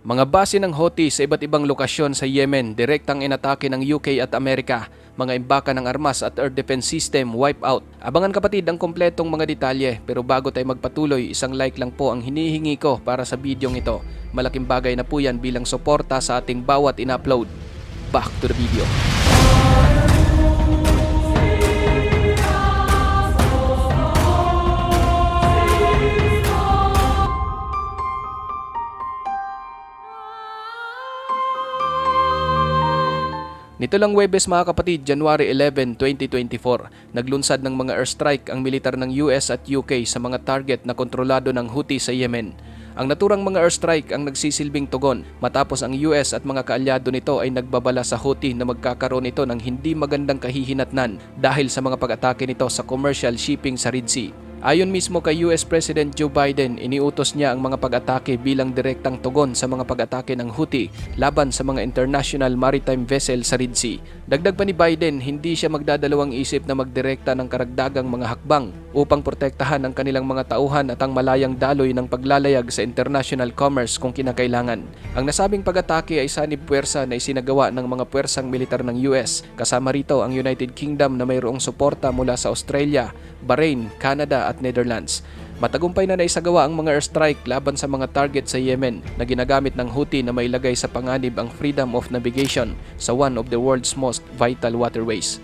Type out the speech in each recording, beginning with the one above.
Mga base ng Houthi sa iba't ibang lokasyon sa Yemen, direktang inatake ng UK at Amerika. Mga imbaka ng armas at air defense system wipe out. Abangan kapatid ang kompletong mga detalye, pero bago tayo magpatuloy, isang like lang po ang hinihingi ko para sa bidyong ito. Malaking bagay na po yan bilang suporta sa ating bawat in-upload. Back to the video. Nito lang Huwebes mga kapatid, January 11, 2024, naglunsad ng mga airstrike ang militar ng US at UK sa mga target na kontrolado ng Houthi sa Yemen. Ang naturang mga airstrike ang nagsisilbing tugon matapos ang US at mga kaalyado nito ay nagbabala sa Houthi na magkakaroon ito ng hindi magandang kahihinatnan dahil sa mga pag-atake nito sa commercial shipping sa Red Sea. Ayon mismo kay US President Joe Biden, iniutos niya ang mga pag-atake bilang direktang tugon sa mga pag-atake ng Houthi laban sa mga international maritime vessel sa Red Sea. Dagdag pa ni Biden, hindi siya magdadalawang isip na magdirekta ng karagdagang mga hakbang upang protektahan ang kanilang mga tauhan at ang malayang daloy ng paglalayag sa international commerce kung kinakailangan. Ang nasabing pag-atake ay sanib puwersa na isinagawa ng mga puwersang militar ng US, kasama rito ang United Kingdom na mayroong suporta mula sa Australia, Bahrain, Canada at Netherlands. Matagumpay na naisagawa ang mga airstrike laban sa mga target sa Yemen na ginagamit ng Houthi na mailagay sa panganib ang freedom of navigation sa one of the world's most vital waterways.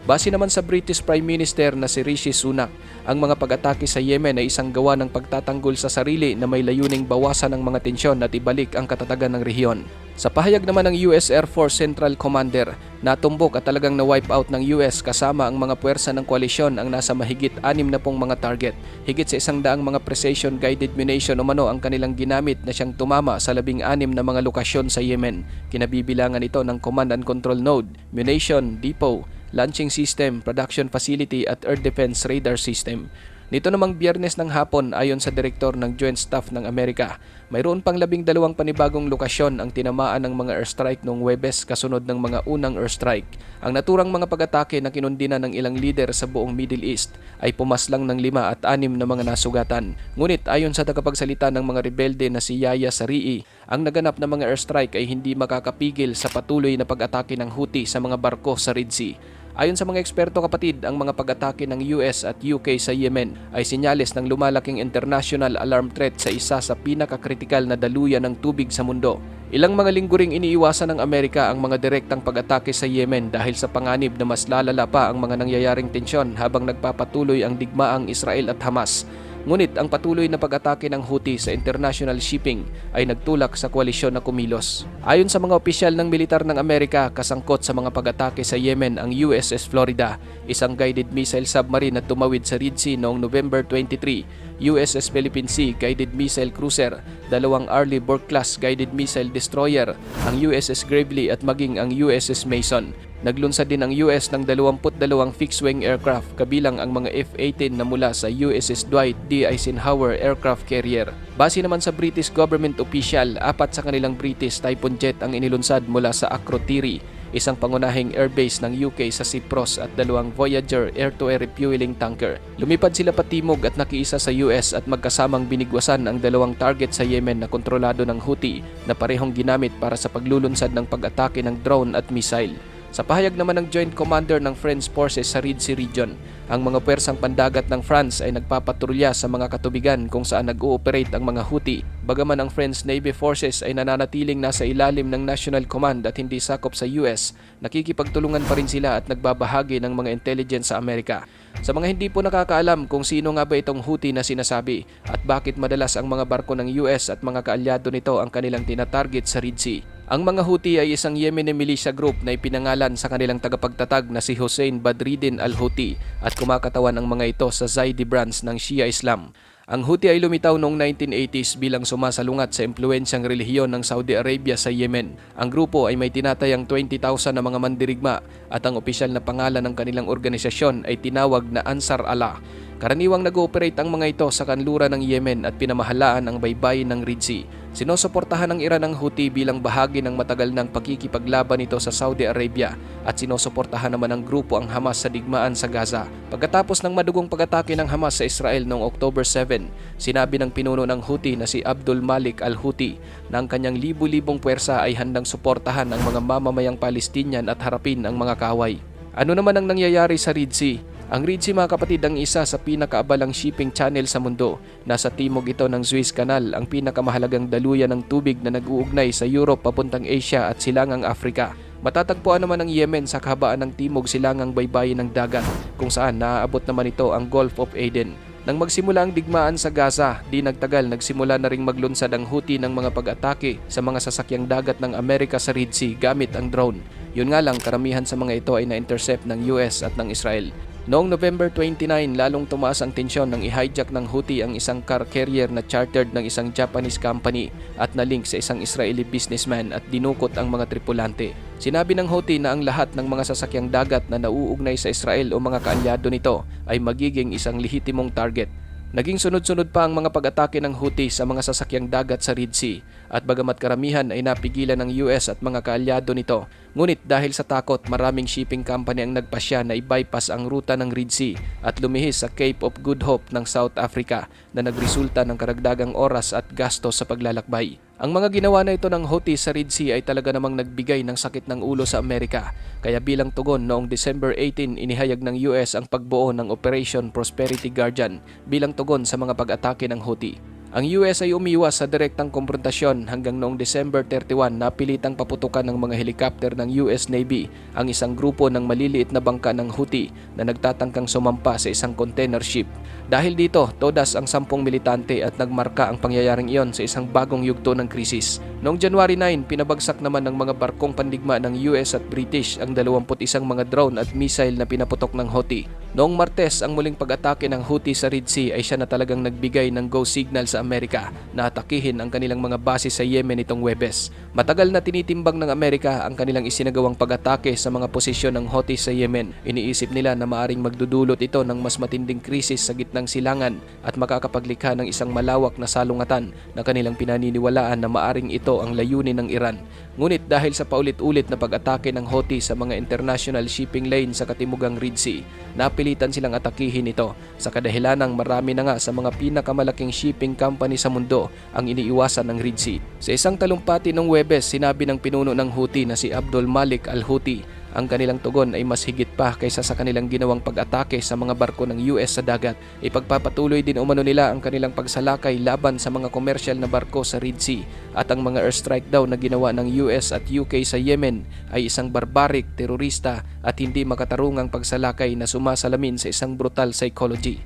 Base naman sa British Prime Minister na si Rishi Sunak, ang mga pag-atake sa Yemen ay isang gawa ng pagtatanggol sa sarili na may layuning bawasan ang mga tensyon at ibalik ang katatagan ng rehiyon. Sa pahayag naman ng US Air Force Central Commander, natumbok at talagang na-wipe out ng US kasama ang mga puwersa ng koalisyon ang nasa mahigit 60 mga target. Higit sa 100 mga precision-guided munition umano ang kanilang ginamit na siyang tumama sa 16 na mga lokasyon sa Yemen. Kinabibilangan ito ng command and control node, munition, depot, launching system, production facility at air defense radar system. Nito namang Biyernes ng hapon, ayon sa direktor ng Joint Staff ng Amerika, mayroon pang 12 panibagong lokasyon ang tinamaan ng mga airstrike noong Huwebes kasunod ng mga unang airstrike. Ang naturang mga pag-atake na kinundina ng ilang lider sa buong Middle East ay pumaslang ng 5 at 6 na mga nasugatan. Ngunit ayon sa tagapagsalita ng mga rebelde na si Yahya Saree, ang naganap na mga airstrike ay hindi makakapigil sa patuloy na pag-atake ng Houthi sa mga barko sa Red Sea. Ayon sa mga eksperto kapatid, ang mga pag-atake ng US at UK sa Yemen ay senyales ng lumalaking international alarm threat sa isa sa pinakakritikal na daluyan ng tubig sa mundo. Ilang mga linggo ring iniiwasan ng Amerika ang mga direktang pag-atake sa Yemen dahil sa panganib na mas lalala pa ang mga nangyayaring tensyon habang nagpapatuloy ang digmaang Israel at Hamas. Ngunit ang patuloy na pag-atake ng Houthi sa international shipping ay nagtulak sa koalisyon na kumilos. Ayon sa mga opisyal ng militar ng Amerika, kasangkot sa mga pag-atake sa Yemen ang USS Florida, isang guided missile submarine na tumawid sa Red Sea noong November 23, USS Philippine Sea guided missile cruiser, 2 Arleigh Burke-class guided missile destroyer, ang USS Gravely at maging ang USS Mason. Naglunsad din ang US ng 22 fixed-wing aircraft kabilang ang mga F-18 na mula sa USS Dwight D. Eisenhower aircraft carrier. Base naman sa British government official, 4 sa kanilang British Typhoon jet ang inilunsad mula sa Akrotiri, isang pangunahing airbase ng UK sa Cyprus at 2 Voyager air-to-air refueling tanker. Lumipad sila patimog at nakiisa sa US at magkasamang binigwasan ang 2 target sa Yemen na kontrolado ng Houthi na parehong ginamit para sa paglulunsad ng pag-atake ng drone at missile. Sa pahayag naman ng Joint Commander ng French Forces sa Red Sea region, ang mga puwersang pandagat ng France ay nagpapatrolya sa mga katubigan kung saan nag-ooperate ang mga Houthi. Bagaman ang French Navy Forces ay nananatiling nasa ilalim ng National Command at hindi sakop sa US, nakikipagtulungan pa rin sila at nagbabahagi ng mga intelligence sa Amerika. Sa mga hindi po nakakaalam kung sino nga ba itong Houthi na sinasabi at bakit madalas ang mga barko ng US at mga kaalyado nito ang kanilang tinatarget sa Red Sea. Ang mga Houthi ay isang Yemeni militia group na ipinangalan sa kanilang tagapagtatag na si Hossein Badreddin al-Houthi at kumakatawan ang mga ito sa Zaidi branch ng Shia Islam. Ang Houthi ay lumitaw noong 1980s bilang sumasalungat sa impluensyang relihiyon ng Saudi Arabia sa Yemen. Ang grupo ay may tinatayang 20,000 na mga mandirigma at ang opisyal na pangalan ng kanilang organisasyon ay tinawag na Ansar Allah. Karaniwang nag-ooperate ang mga ito sa kanluran ng Yemen at pinamahalaan ang baybayin ng Red Sea. Sinusuportahan ng Iran ang Houthi bilang bahagi ng matagal ng pagkikipaglaban nito sa Saudi Arabia at sinusuportahan naman ng grupo ang Hamas sa digmaan sa Gaza. Pagkatapos ng madugong pag-atake ng Hamas sa Israel noong October 7, sinabi ng pinuno ng Houthi na si Abdul Malik al-Houthi na ang kanyang libu-libong puwersa ay handang suportahan ang mga mamamayang Palestinian at harapin ang mga kaaway. Ano naman ang nangyayari sa Red Sea? Ang Red Sea, mga kapatid, ang isa sa pinakaabalang shipping channel sa mundo. Nasa timog ito ng Suez Canal, ang pinakamahalagang daluyan ng tubig na nag-uugnay sa Europe papuntang Asia at silangang Africa. Matatagpuan naman ang Yemen sa kahabaan ng timog silangang baybayin ng dagat, kung saan naaabot naman ito ang Gulf of Aden. Nang magsimula ang digmaan sa Gaza, di nagtagal nagsimula na ring maglunsad ang Houthi ng mga pag-atake sa mga sasakyang dagat ng Amerika sa Red Sea gamit ang drone. Yun nga lang, karamihan sa mga ito ay na-intercept ng US at ng Israel. Noong November 29, lalong tumaas ang tensyon nang i-hijack ng Houthi ang isang car carrier na chartered ng isang Japanese company at na-link sa isang Israeli businessman at dinukot ang mga tripulante. Sinabi ng Houthi na ang lahat ng mga sasakyang dagat na nauugnay sa Israel o mga kaalyado nito ay magiging isang lehitimong target. Naging sunod-sunod pa ang mga pag-atake ng Houthi sa mga sasakyang dagat sa Red Sea at bagamat karamihan ay napigilan ng US at mga kaalyado nito, ngunit dahil sa takot maraming shipping company ang nagpasya na i-bypass ang ruta ng Red Sea at lumihis sa Cape of Good Hope ng South Africa na nagresulta ng karagdagang oras at gastos sa paglalakbay. Ang mga ginawa na ito ng Houthi sa Red Sea ay talaga namang nagbigay ng sakit ng ulo sa Amerika. Kaya bilang tugon noong December 18, inihayag ng US ang pagbuo ng Operation Prosperity Guardian bilang tugon sa mga pag-atake ng Houthi. Ang US ay umiwas sa direktang konfrontasyon hanggang noong December 31 napilitang paputukan ng mga helikopter ng US Navy ang isang grupo ng maliliit na bangka ng Houthi na nagtatangkang sumampa sa isang container ship. Dahil dito, todas ang 10 militante at nagmarka ang pangyayaring iyon sa isang bagong yugto ng krisis. Noong January 9, pinabagsak naman ng mga barkong pandigma ng US at British ang 21 mga drone at missile na pinaputok ng Houthi. Noong Martes, ang muling pag-atake ng Houthi sa Red Sea ay siya na talagang nagbigay ng go signal sa Amerika na atakihin ang kanilang mga base sa Yemen itong Huwebes. Matagal na tinitimbang ng Amerika ang kanilang isinagawang pag-atake sa mga posisyon ng Houthi sa Yemen. Iniisip nila na maaring magdudulot ito ng mas matinding krisis sa gitnang silangan at makakapaglikha ng isang malawak na salungatan na kanilang pinaniniwalaan na maaring ito ang layunin ng Iran. Ngunit dahil sa paulit-ulit na pag-atake ng Houthi sa mga international shipping lane sa katimugang Red Sea, napilitan silang atakihin ito sa kadahilanang marami na nga sa mga pinakamalaking shipping company sa mundo ang iniiwasan ng Red Sea. Sa isang talumpati ng Huwebes, sinabi ng pinuno ng Houthi na si Abdul Malik al-Houthi, ang kanilang tugon ay mas higit pa kaysa sa kanilang ginawang pag-atake sa mga barko ng US sa dagat. Ipagpapatuloy din umano nila ang kanilang pagsalakay laban sa mga komersyal na barko sa Red Sea at ang mga airstrike daw na ginawa ng US at UK sa Yemen ay isang barbaric, terorista at hindi makatarungang pagsalakay na sumasalamin sa isang brutal psychology.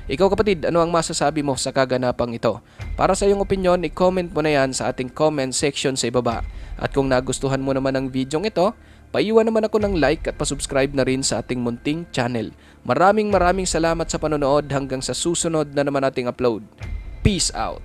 Ikaw kapatid, ano ang masasabi mo sa kaganapang ito? Para sa iyong opinion, i-comment mo na yan sa ating comment section sa ibaba. At kung nagustuhan mo naman ang videong ito, paiwan naman ako ng like at pasubscribe na rin sa ating munting channel. Maraming salamat sa panonood hanggang sa susunod na naman nating upload. Peace out!